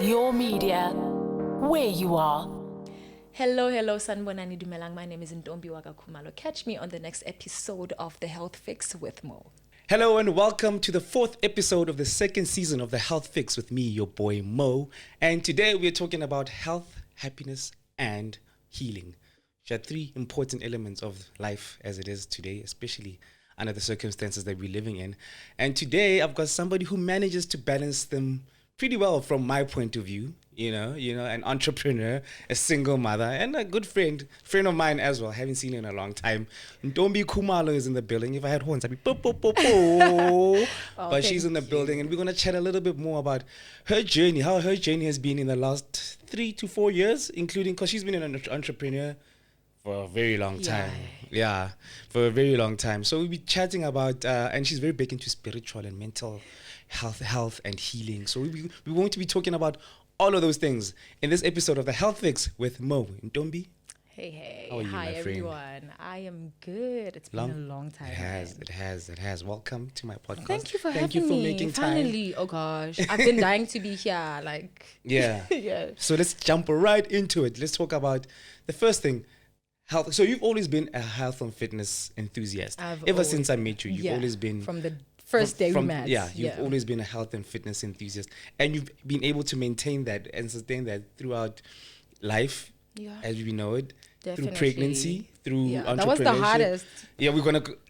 Your media, where you are. Hello, Sanbonani Dumelang. My name is Ntombi Khumalo. Catch me on the next episode of the Healthfix with Mo. Hello and welcome to the fourth episode of the second season of the Healthfix with me, your boy Mo. And today we're talking about health, happiness, and healing, which are three important elements of life as it is today, especially under the circumstances that we're living in. And today I've got somebody who manages to balance them pretty well from my point of view. You know, an entrepreneur, a single mother, and a good friend of mine as well. Haven't seen her in a long time. Ntombi Khumalo is in the building. If I had horns, I'd be po po po po. But she's in the building, and we're gonna chat a little bit more about her journey, how her journey has been in the last 3 to 4 years, including because she's been an entrepreneur for a very long time. Yeah, for a very long time. So we'll be chatting about, and she's very big into spiritual and mental health and healing. So we're going to be talking about all of those things in this episode of the Health Fix with Mo and Ntombi. Hey. How are you, Hi, my friend? everyone. I am good. It's been a long time. It has. Welcome to my podcast. Thank you for Thank you having for me. making time. Finally, oh gosh. I've been dying to be here. Yeah. Yeah. So let's jump right into it. Let's talk about the first thing. Health. So you've always been a health and fitness enthusiast. Ever since I met you, you've always been from the first day we met. Yeah, you've always been a health and fitness enthusiast, and you've been able to maintain that and sustain that throughout life, as we know it, Definitely. through pregnancy, through entrepreneurship. That was the hardest. Yeah,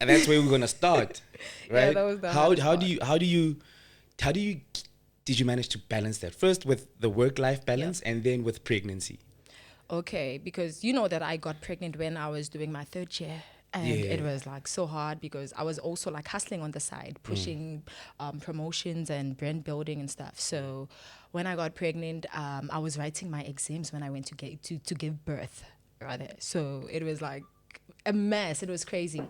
that's where we're gonna start, right? Yeah, that was the hardest how did you manage to balance that first with the work-life balance and then with pregnancy? Okay, because you know that I got pregnant when I was doing my third year. And it was so hard because I was also hustling on the side, pushing promotions and brand building and stuff. So when I got pregnant, I was writing my exams when I went to give birth, rather. So it was a mess. It was crazy.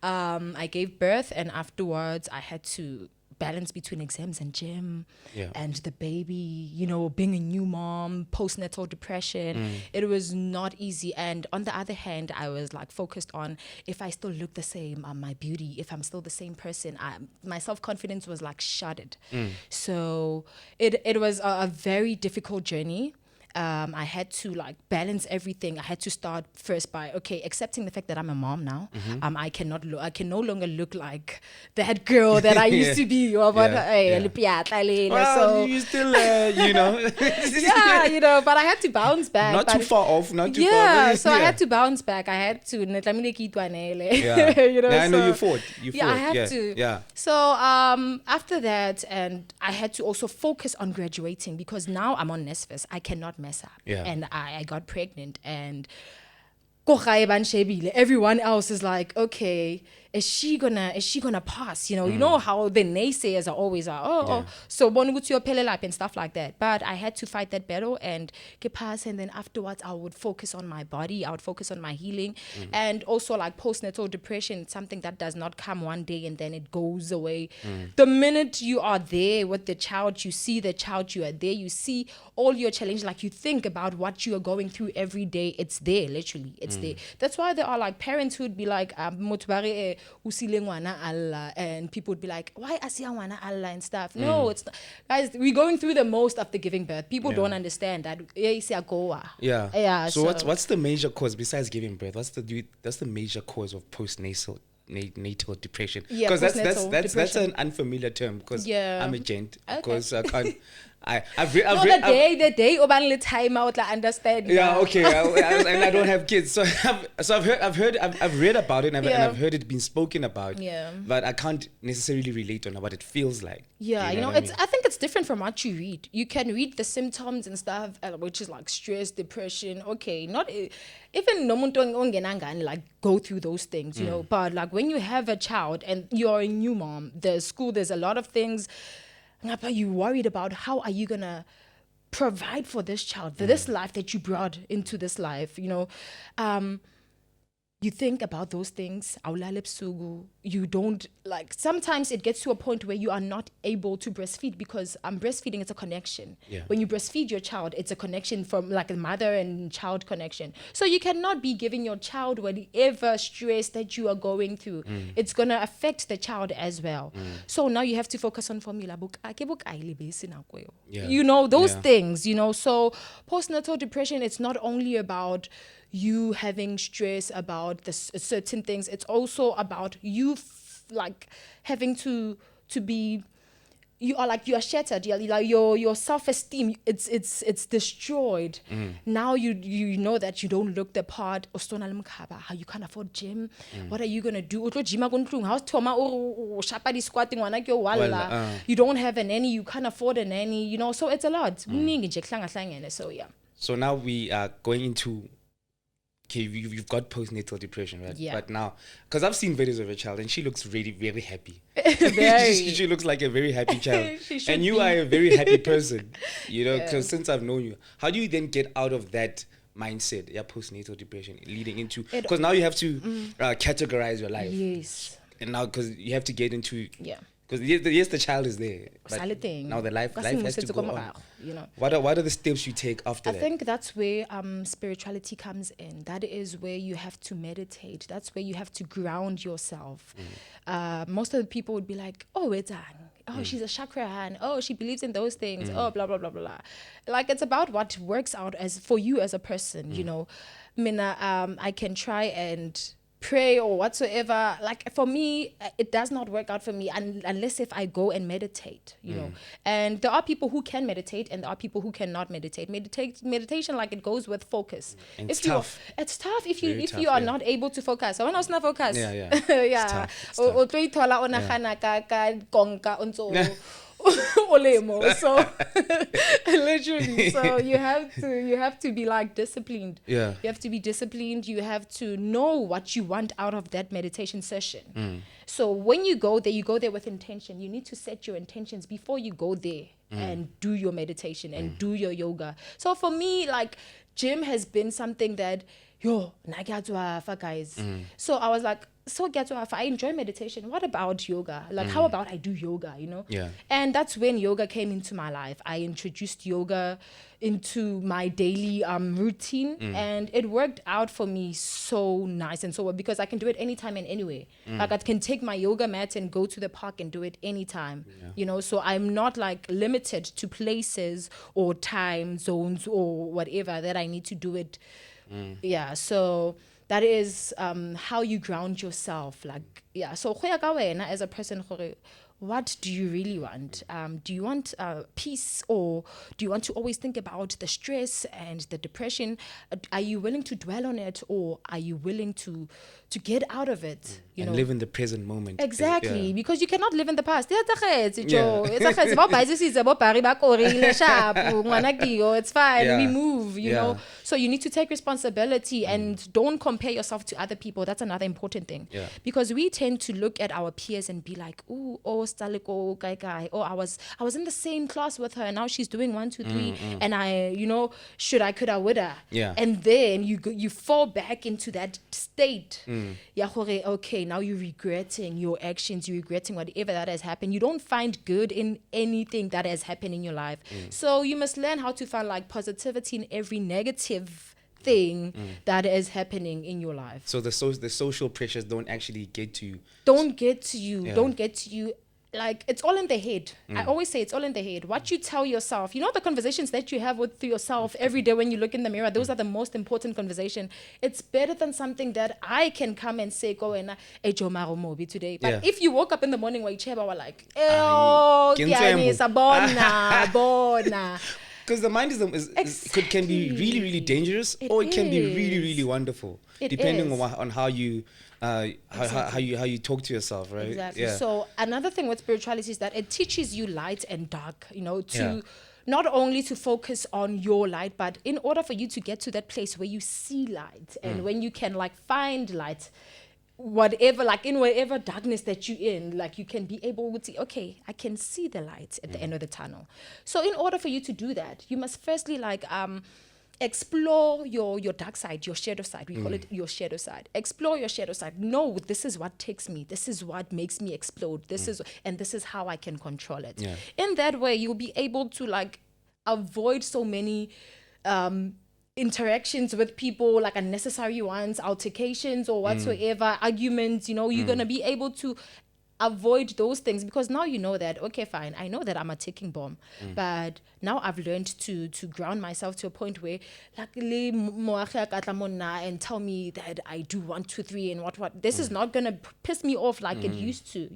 I gave birth, and afterwards I had to balance between exams and gym and the baby, being a new mom, postnatal depression. It was not easy. And on the other hand, I was focused on if I still look the same, my beauty, if I'm still the same person, my self-confidence was shattered. So it was a very difficult journey. I had to balance everything. I had to start first by accepting the fact that I'm a mom now. I can no longer look like that girl that I used to be. Well, So you still, but I had to bounce back. Not too far off, not too far. Yeah, so I had to bounce back. I had to. I know so, you fought. I had to. Yeah. So after that, and I had to also focus on graduating because now I'm on NSFAS. I cannot mess up. Yeah. And I got pregnant, and everyone else is okay, is she gonna pass? You know how the naysayers are always so and stuff like that. But I had to fight that battle and get past, and then afterwards I would focus on my body, I would focus on my healing, and also postnatal depression. It's something that does not come one day and then it goes away. The minute you are there with the child, you see the child, you are there, you see all your challenges, you think about what you are going through every day. It's there, literally, it's there. That's why there are parents who'd be motubare usile ngwana Allah, and people would be why asiya ngwana Allah and stuff. No, it's not. Guys, we're going through the most after giving birth. People don't understand that. Yeah. So what's the major cause besides giving birth? That's the major cause of postnatal natal depression? Because that's an unfamiliar term. Because I'm a gent. Because I can't. I've read the day obanle time out understand. Yeah, okay. And I don't have kids, so I've read about it, and I've heard it being spoken about. Yeah. But I can't necessarily relate on what it feels like. Yeah, I think it's different from what you read. You can read the symptoms and stuff, which is stress, depression. Okay, not even no muntu go through those things, But when you have a child and you're a new mom, there's a lot of things. You worried about how are you gonna provide for this child, for this life that you brought into this life, You think about those things. you don't like, sometimes it gets to a point where you are not able to breastfeed because breastfeeding is a connection. When you breastfeed your child, it's a connection from like a mother and child connection. So you cannot be giving your child whatever stress that you are going through. It's going to affect the child as well. So now you have to focus on formula. You know, those things, you know. So postnatal depression, it's not only about you having stress about the certain things. It's also about you like having to be, you are shattered. You're like your self-esteem, it's destroyed. Now you know that you don't look the part. How you can't afford gym. What are you gonna do? You don't have a nanny, you can't afford a nanny, you know. So it's a lot. So yeah. So now we are going into, okay, you've got postnatal depression, right? Yeah. But now, because I've seen videos of a child and she looks really very happy. Very. she looks like a very happy child. She should And you be. are a very happy person, you know, because since I've known you, how do you then get out of that mindset, postnatal depression, leading into, because now you have to categorize your life. Yes. And now, because you have to get into, Yeah. because yes, the child is there, but Thing. now the life has to go on. You know. What are the steps you take after I that? think that's where spirituality comes in. That is where you have to meditate. That's where you have to ground yourself. Most of the people would be like, oh, it's she's a chakra, oh, she believes in those things, oh, blah, blah, blah, blah. Like, it's about what works out as for you as a person, you know. I can try and pray or whatsoever. Like, for me, it does not work out for me unless if I go and meditate, you know. And there are people who can meditate and there are people who cannot meditate. Meditation, like, it goes with focus. And it's tough. It's tough if Very you tough, are not able to focus. So when I was not focus, Yeah. yeah. It's tough. O tlo ithola o nagana ka konka o ntso olemo. So literally, so you have to be like disciplined. Yeah. You have to be disciplined. You have to know what you want out of that meditation session. So when you go there with intention. You need to set your intentions before you go there and do your meditation and do your yoga. So for me, like, gym has been something that guys. So I was like, so I enjoy meditation. What about yoga? Like, how about I do yoga, you know? Yeah. And that's when yoga came into my life. I introduced yoga into my daily routine, and it worked out for me so nice and so well because I can do it anytime and anywhere. Like, I can take my yoga mat and go to the park and do it anytime, you know? So I'm not like limited to places or time zones or whatever that I need to do it. Yeah, so that is how you ground yourself. Like, yeah, so as a person, what do you really want? Do you want peace, or do you want to always think about the stress and the depression? Are you willing to dwell on it, or are you willing to get out of it? You know, live in the present moment. Exactly, because you cannot live in the past. It's fine. We move, you know. So you need to take responsibility and don't compare yourself to other people. That's another important thing. Because we tend to look at our peers and be like, oh, Staliko, guy. Oh, I was in the same class with her and now she's doing 1, 2, 3. And I, you know, should I, could I, would I? And then you fall back into that state. Okay, now you're regretting your actions, you're regretting whatever that has happened. You don't find good in anything that has happened in your life. So you must learn how to find like positivity in every negative thing that is happening in your life. So the social pressures don't actually get to you. Don't get to you. Like, it's all in the head. I always say it's all in the head. What you tell yourself, you know, the conversations that you have with yourself every day when you look in the mirror, those are the most important conversation. It's better than something that I can come and say, go and mobi today. But if you woke up in the morning where you were like, bona. Because the mind can be really, really dangerous, or it can be really, really wonderful, depending on how you how you talk to yourself, right? Exactly. So another thing with spirituality is that it teaches you light and dark, you know, to not only to focus on your light, but in order for you to get to that place where you see light and when you can like find light, whatever, like in whatever darkness that you're in, like you can be able to see, okay, I can see the light at the end of the tunnel. So in order for you to do that, you must firstly like explore your dark side, your shadow side. We call it your shadow side. Explore your shadow side. No, this is what takes me. This is what makes me explode. This is how I can control it. Yeah. In that way, you'll be able to like avoid so many interactions with people, like unnecessary ones, altercations or whatsoever, arguments. You're gonna be able to avoid those things, because now you know that, okay, fine, I know that I'm a ticking bomb, but now I've learned to ground myself to a point where luckily and tell me that I do 1, 2, 3 and what this is not gonna piss me off like it used to.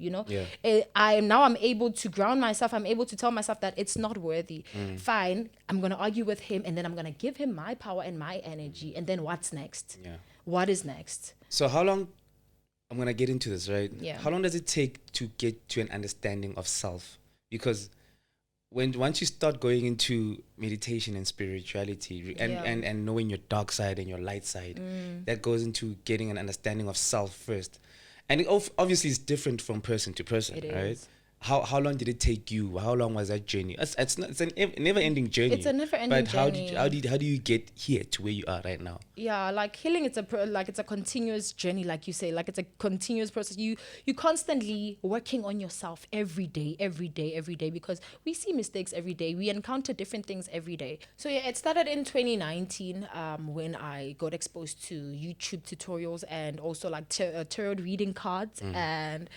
I'm able to ground myself. I'm able to tell myself that it's not worthy. Fine, I'm gonna argue with him, and then I'm gonna give him my power and my energy, and then what's next? What is next? So how long, I'm going to get into this, right? Yeah. How long does it take to get to an understanding of self? Because once you start going into meditation and spirituality and knowing your dark side and your light side, that goes into getting an understanding of self first. And it obviously is different from person to person, It right? is. How long did it take you? How long was that journey? It's a never-ending journey. It's a never-ending journey. But how do you get here to where you are right now? Yeah, like healing, it's a continuous journey, like you say, like it's a continuous process. You constantly working on yourself every day, because we see mistakes every day. We encounter different things every day. So yeah, it started in 2019 when I got exposed to YouTube tutorials and also like tarot reading cards, and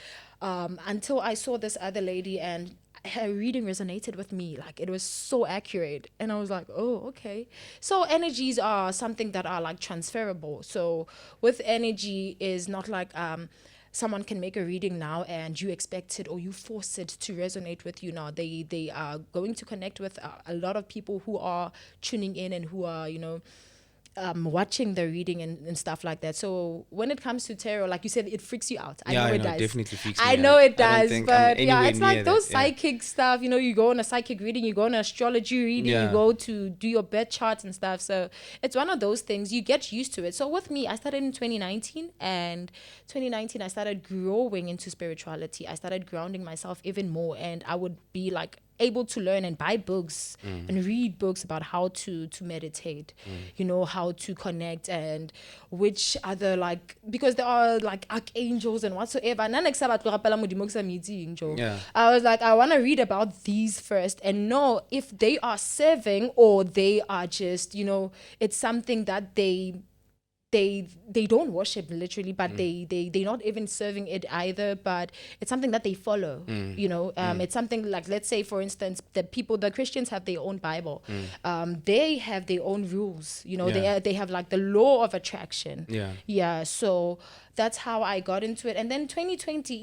until I saw this other lady and her reading resonated with me. Like it was so accurate, and I was like, oh, okay. So energies are something that are like transferable. So with energy is not like someone can make a reading now and you expect it or you force it to resonate with you now. They are going to connect with a lot of people who are tuning in and who are watching the reading and stuff like that. So when it comes to tarot, like you said, it freaks you out. I know it does. Definitely freaks me I out. know it I don't does, think but I'm yeah, anywhere it's like near those that, yeah. psychic stuff. You go on a psychic reading, you go on an astrology reading, you go to do your birth charts and stuff. So it's one of those things. You get used to it. So with me, I started in 2019, and 2019 I started growing into spirituality. I started grounding myself even more, and I would be like able to learn and buy books and read books about how to meditate, how to connect, and which other, like, because there are like archangels and whatsoever. I was like, I want to read about these first and know if they are serving or they are just, it's something that they don't worship literally, but they're not even serving it either, but it's something that they follow. It's something like, let's say for instance, the Christians have their own Bible. They have their own rules. They have like the law of attraction. So that's how I got into it. And then 2020,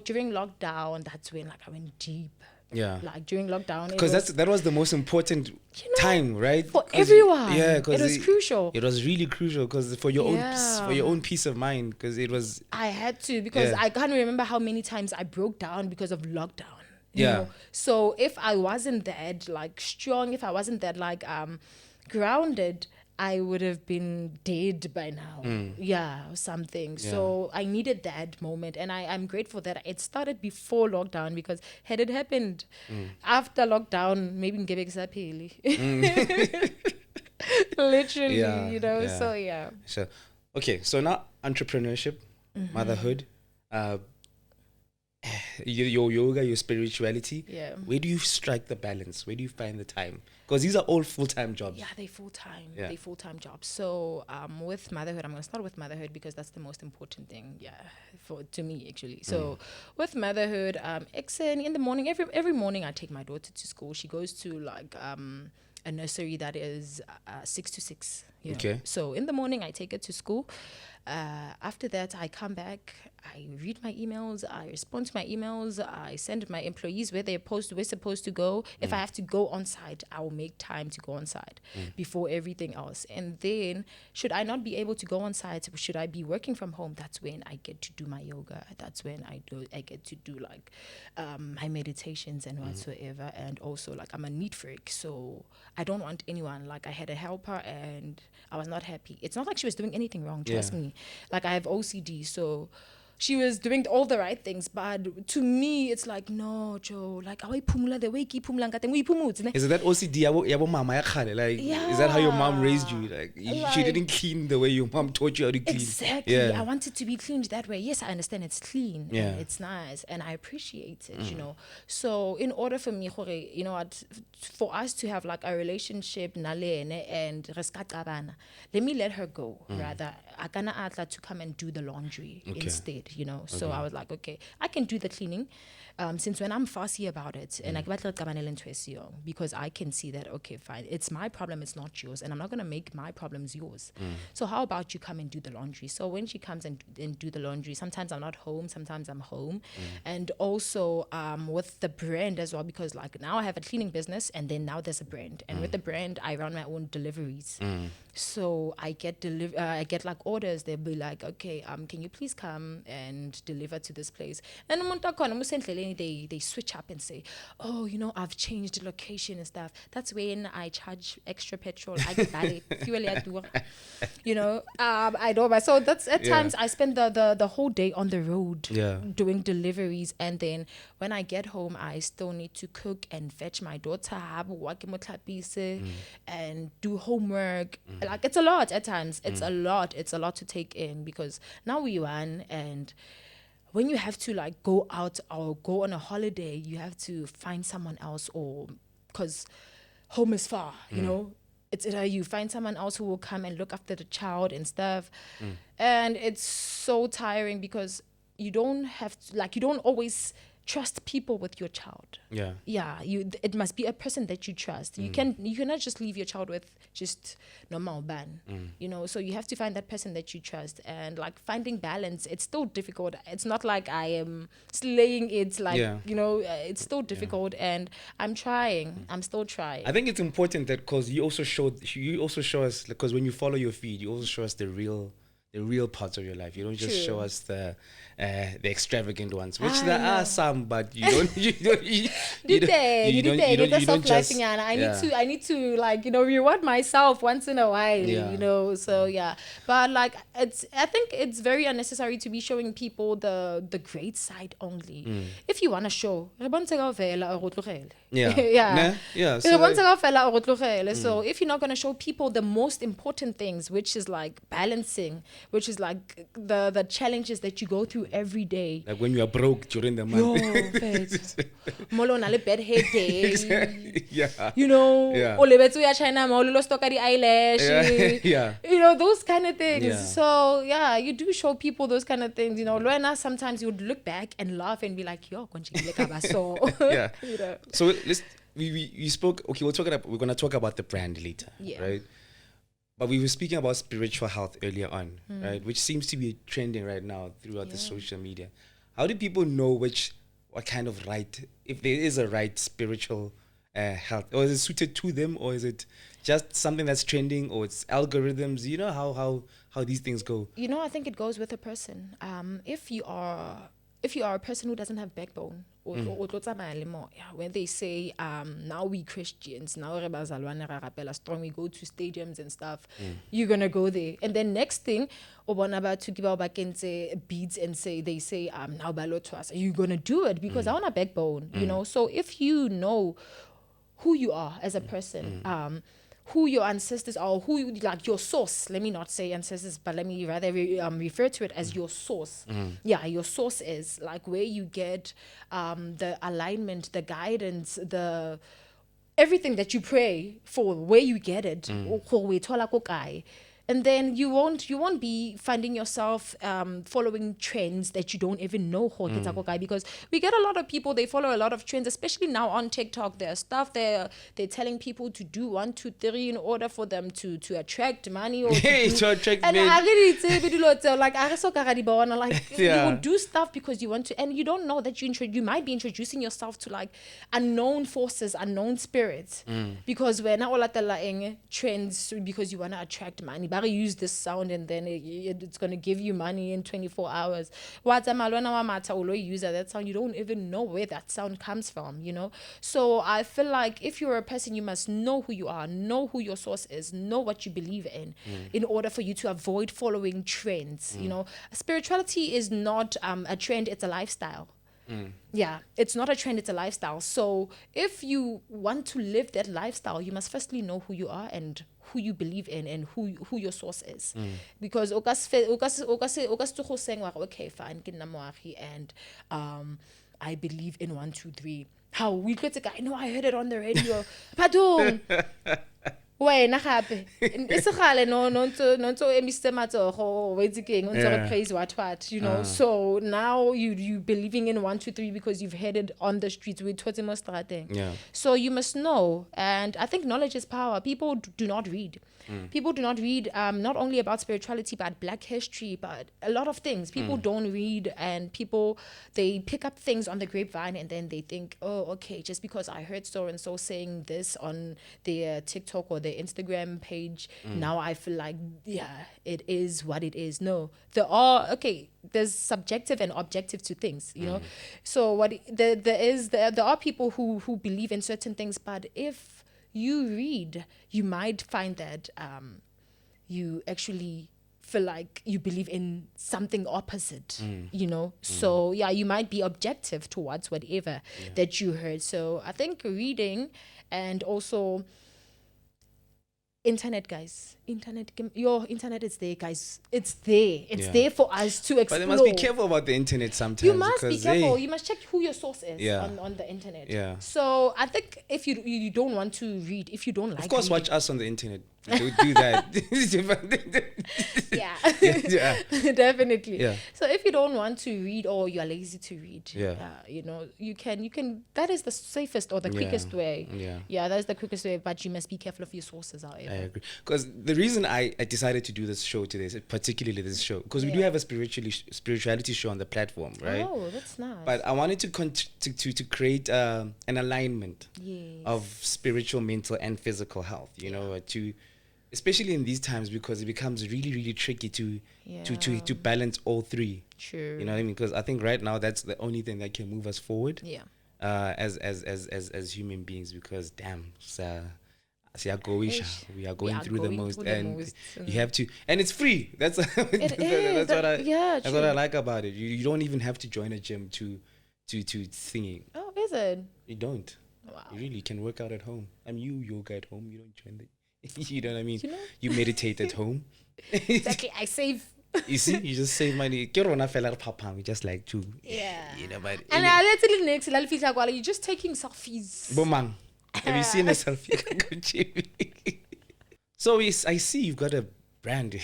during lockdown, that's when like I went deep. Like during lockdown, because that was the most important time, right? For everyone. Yeah, because it was crucial. It was really crucial because for your own peace of mind, because it was. I had to, because I can't remember how many times I broke down because of lockdown. You know? So if I wasn't that like strong, if I wasn't that like grounded, I would have been dead by now. Or something. So I needed that moment, and I'm grateful that it started before lockdown, because had it happened after lockdown, maybe ngebek sapheli. Literally, so yeah. So, okay, so now entrepreneurship, motherhood, your yoga, your spirituality. Where do you strike the balance? Where do you find the time? Because these are all full-time jobs. Yeah, they're full-time. They're full-time jobs. So with motherhood, I'm going to start with motherhood because that's the most important thing, to me actually. So with motherhood, in the morning, every morning I take my daughter to school. She goes to like a nursery that is 6 to 6. Okay. So in the morning I take her to school. After that, I come back, I read my emails, I respond to my emails, I send my employees where we're supposed to go. If I have to go on site, I will make time to go on site before everything else. And then, should I not be able to go on site, should I be working from home, that's when I get to do my yoga. That's when I get to do like my meditations and whatsoever. And also, like, I'm a neat freak, so I don't want anyone. Like, I had a helper and I was not happy. It's not like she was doing anything wrong, trust me. Like, I have OCD, so she was doing all the right things, but to me it's like, no, Joe, like awa iphumula the way ke iphumulang ka teng o iphumutse ne. Is it that OCD yabo mama ya khale? Like, is that how your mom raised you? Like, she didn't clean the way your mom taught you how to clean. Exactly. I want it to be cleaned that way. Yes, I understand it's clean. Yeah. And it's nice, and I appreciate it. You know. So in order for me, you know what, for us to have like a relationship, nalene and reskatabana, let me let her go. Rather, I gonna ask her to come and do the laundry instead. You know. So I was like, okay, I can do the cleaning. Since when I'm fussy about it, and because I can see that, okay, fine, it's my problem, it's not yours, and I'm not going to make my problems yours. So how about you come and do the laundry? So when she comes and do the laundry, sometimes I'm not home, sometimes I'm home. And also with the brand as well, because like now I have a cleaning business, and then now there's a brand. And with the brand, I run my own deliveries. So I get like orders. They'll be like, okay, can you please come and deliver to this place? And they switch up and say, oh, you know, I've changed the location and stuff. That's when I charge extra petrol. I get fuel, you know. I know, so that's at times I spend the whole day on the road doing deliveries, and then when I get home, I still need to cook and fetch my daughter, and do homework. Like, it's a lot at times. It's a lot to take in, because now we won, and when you have to like go out or go on a holiday, you have to find someone else, or because home is far, you know. It's either you find someone else who will come and look after the child and stuff. And it's so tiring, because you don't always trust people with your child. It must be a person that you trust. You cannot just leave your child with just normal ban, you know. So you have to find that person that you trust, and like finding balance, it's still difficult. It's not like I am slaying it, like you know, it's still difficult, and I'm still trying. I think it's important that, because you also show us, because when you follow your feed, you also show us the real parts of your life. You don't just show us the extravagant ones, which there are some, but you don't. I need to like, you know, reward myself once in a while, you know. So but like I think it's very unnecessary to be showing people the great side only. If you want to show, so if you're not going to show people the most important things, which is like balancing, which is like the challenges that you go through every day. Like when you are broke during the month. Molo na le bad hair day. Exactly. You know, China eyelash. You know, those kind of things. So you do show people those kind of things. You know, Luena, sometimes you would look back and laugh and be like, yo, so you know. So we spoke. Okay, we're gonna talk about the brand later, right? But we were speaking about spiritual health earlier on, right? Which seems to be trending right now throughout the social media. How do people know what kind of if there is a right spiritual health, or is it suited to them, or is it just something that's trending, or it's algorithms? You know how these things go. You know, I think it goes with a person. If you are a person who doesn't have backbone, when they say now we Christians, now strong, we go to stadiums and stuff, you're gonna go there, and then next thing about to give out back and say beads and they say now balo to us, you're gonna do it because I want a backbone, you know. So if you know who you are as a person, who your ancestors are, who like your source. Let me not say ancestors, but let me rather refer to it as your source. Your source is like where you get the alignment, the guidance, the everything that you pray for, where you get it. And then you won't be finding yourself following trends that you don't even know, because we get a lot of people, they follow a lot of trends, especially now on TikTok. There's stuff they're telling people to do 1, 2, 3 in order for them to attract money or to attract and men. I really you would do stuff because you want to, and you don't know that you might be introducing yourself to like unknown forces, unknown spirits, because we're not all at the trends because you want to attract money. but use this sound and then it's going to give you money in 24 hours. What's a malona wa mata ulo user that sound, you don't even know where that sound comes from, you know. So I feel like if you're a person, you must know who you are, know who your source is, know what you believe in order for you to avoid following trends. You know, spirituality is not a trend, it's a lifestyle. Yeah, it's not a trend, it's a lifestyle. So if you want to live that lifestyle, you must firstly know who you are and who you believe in and who your source is. Because okay, fine, and I believe in 1, 2, 3. How we could say, no, I heard it on the radio. Pardon. Wena gape is gale no ntso emise matsogo wetsikeng ntso praise what you know. So now you believing in 1, 2, 3 because you've heard it on the streets with Totimo Strateng. So you must know, and I think knowledge is power. People do not read. People do not read not only about spirituality but Black history, but a lot of things. People don't read, and people, they pick up things on the grapevine and then they think, oh, okay, just because I heard so and so saying this on their TikTok or their Instagram page, now I feel like, yeah, it is what it is. No, there's subjective and objective to things, you know. So there are people who believe in certain things, but if you read, you might find that you actually feel like you believe in something opposite, you know. So yeah, you might be objective towards whatever that you heard. So I think reading, and also internet, guys. Your internet is there, guys. It's there. It's there for us to explore. But they must be careful about the internet sometimes. You must be careful. You must check who your source is on the internet. Yeah. So I think if you don't want to read, if you don't like, of course, reading, watch us on the internet. Do that. yeah. Definitely. Yeah. So if you don't want to read, or you are lazy to read, you know, you can. That is the safest or the quickest way. Yeah, that is the quickest way. But you must be careful of your sources, however. I agree. Because the reason I decided to do this show today, particularly this show, because we do have a spirituality show on the platform, right? Oh, that's nice. But I wanted to create an alignment of spiritual, mental, and physical health. You know, especially in these times, because it becomes really, really tricky to balance all three. True. You know what I mean? Because I think right now that's the only thing that can move us forward. Yeah. As human beings, because damn, we are going through the most, and you have to, and it's free. That's that's what I like about it. You don't even have to join a gym to singing. Oh, is it? You don't. Wow. You really can work out at home. You yoga at home. You don't join the. You know what I mean? You know? You meditate at home. Exactly. I save. You see, you just save money. We just like to. Yeah. You know, but and literally next, you're just taking selfies. Bomang. Have you seen a selfie? So I see you've got a brand. Oh,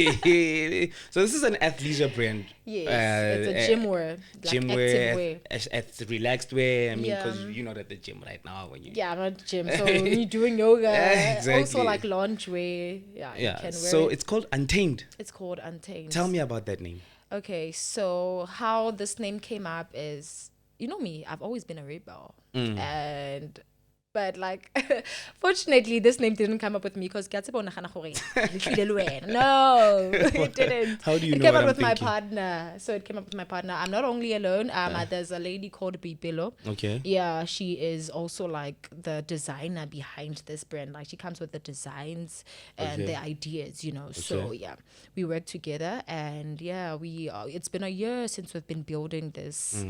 yeah. So this is an athleisure brand. Yes, it's a gym wear. Gym wear, relaxed wear. I mean, because you're not at the gym right now. I'm not gym. So when you're doing yoga, exactly. Also like lounge wear. Yeah. You can wear so it's called Untamed. It's called Untamed. Tell me about that name. Okay, so how this name came up is, you know me, I've always been a rebel. But like, fortunately, this name didn't come up with me because no, it didn't. How do you know? It came up with my partner. So it came up with my partner. I'm not only alone. There's a lady called Bibelo. Okay. Yeah, she is also like the designer behind this brand. Like she comes with the designs and the ideas, you know. Okay. So yeah, we work together, and it's been a year since we've been building this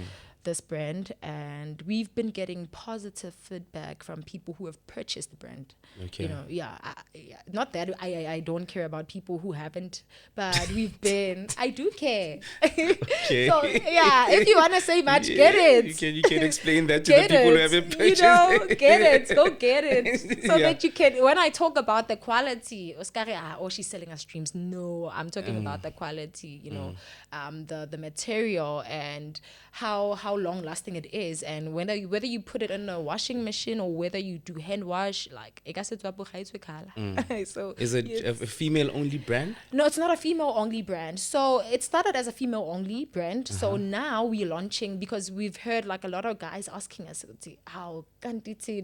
brand, and we've been getting positive feedback from people who have purchased the brand. Okay. You know, not that I don't care about people who haven't, but we've been. I do care. Okay. So if you wanna say much, get it. You can explain that to the people who haven't purchased. You know, get it. Go get it. So that you can. When I talk about the quality, she's selling us streams. No, I'm talking about the quality. You know, the material and how long lasting it is, and whether you put it in a washing machine or whether you do hand wash, like so is it a female only brand? No, it's not a female only brand. So it started as a female only brand. So now we're launching, because we've heard like a lot of guys asking us how you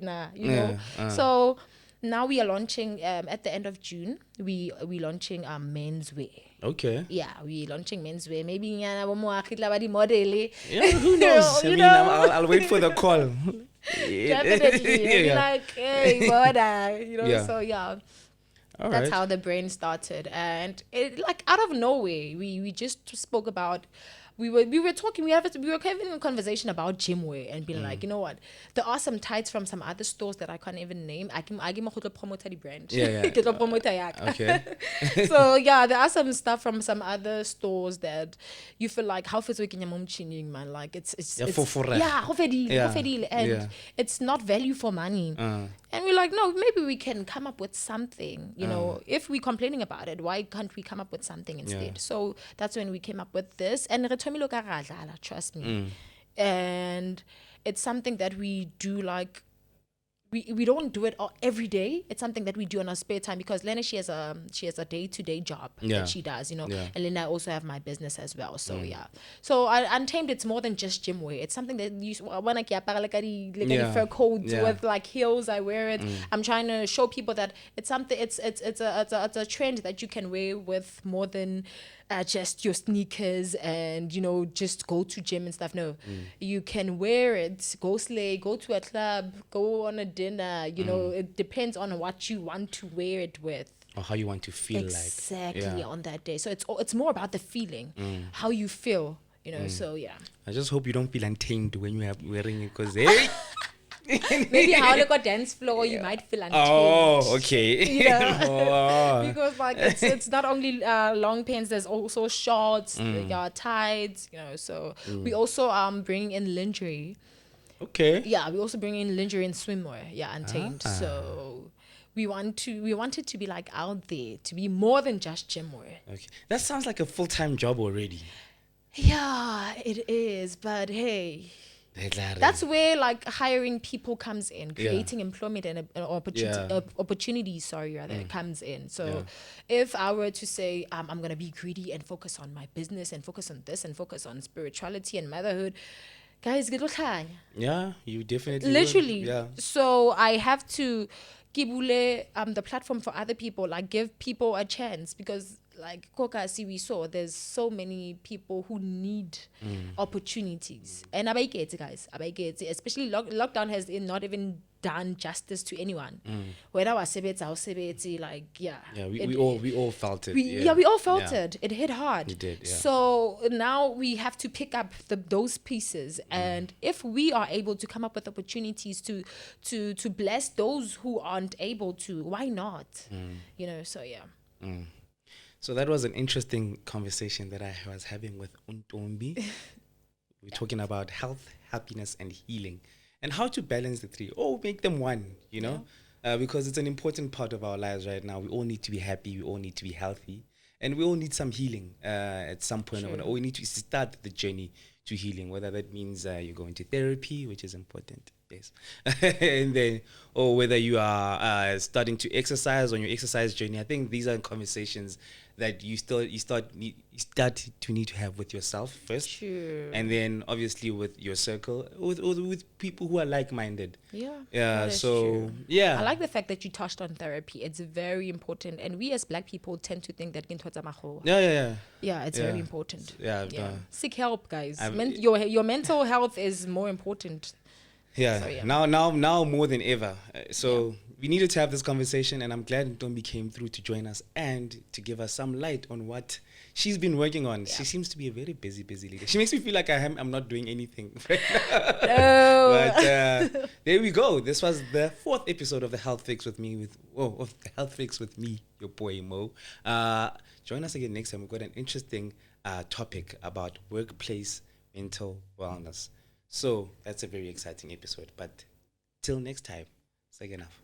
know. So Now we are launching at the end of June. We launching menswear. Okay. Yeah, we launching menswear. Maybe nyana bo moagi tla ba di model. Yeah, who knows? I mean, I'll wait for the call. Definitely. I'll be like, hey, brother. Yeah. So yeah. All That's right. how the brain started, and it like out of nowhere, we just spoke about. We were talking. We were having a conversation about gym wear and being like, you know what? There are some tights from some other stores that I can't even name. I can promote the brand. Yeah. Ke tlo promote yak. Okay. So yeah, there are some stuff from some other stores that you feel like how fits with mom chining, man. Like it's Yeah, for real. yeah, ho Yeah. fedile, and Yeah. it's not value for money. And we're like, no, maybe we can come up with something. You know, if we're complaining about it, why can't we come up with something instead? Yeah. So that's when we came up with this. And trust me. And it's something that we do like. We don't do it every day. It's something that we do in our spare time because Lena, she has a day-to-day job that she does, you know. Yeah. And then I also have my business as well. So yeah. So Untamed, it's more than just gym wear. It's something that you when I get like fur coats with like heels, I wear it. I'm trying to show people that it's something. It's a trend that you can wear with more than just your sneakers and just go to gym and stuff. No, you can wear it, go slay, go to a club, go on a dinner. It depends on what you want to wear it with. Or how you want to feel Exactly on that day. So it's more about the feeling, how you feel. So yeah. I just hope you don't feel untamed when you are wearing it, because hey. Maybe how look at dance floor, you might feel untamed. Oh, okay. Because like it's not only long pants, there's also shorts, tights, so we also bring in lingerie. Okay. Yeah, we also bring in lingerie and swimwear, Untamed. So we wanted to be like out there, to be more than just gym wear. Okay. That sounds like a full-time job already. Yeah, it is, but hey, that's where like hiring people comes in, creating employment and opportunities. Comes in. So if I were to say I'm gonna be greedy and focus on my business and focus on this and focus on spirituality and motherhood, guys, get Yeah, you definitely literally. will. Yeah. So I have to give the platform for other people, like give people a chance, because like Koka, see, we saw there's so many people who need opportunities, and guys, especially lockdown has not even done justice to anyone. Whether was like we all felt it. We all felt it. It hit hard. It did, yeah. So now we have to pick up those pieces, and if we are able to come up with opportunities to bless those who aren't able to, why not? So yeah. So that was an interesting conversation that I was having with Ntombi. We're talking about health, happiness, and healing, and how to balance the three, or make them one, because it's an important part of our lives right now. We all need to be happy, we all need to be healthy, and we all need some healing at some point. Or we need to start the journey to healing, whether that means you're going to therapy, which is important, yes, and then, or whether you are starting to exercise on your exercise journey. I think these are conversations that you start to need to have with yourself first. True. And then obviously with your circle, with people who are like-minded. Yeah. So true. yeah, I like the fact that you touched on therapy. It's very important, and we as Black people tend to think that yeah, it's very important. Seek help, guys. Your mental health is more important. Yeah. So, Now more than ever. We needed to have this conversation, and I'm glad Ntombi came through to join us and to give us some light on what she's been working on. She seems to be a very busy lady. She makes me feel like I'm not doing anything right now. No. But there we go. This was the 4th episode of the Healthfix with me, your boy Mo. Join us again next time. We've got an interesting topic about workplace mental wellness. So that's a very exciting episode. But till next time, say enough.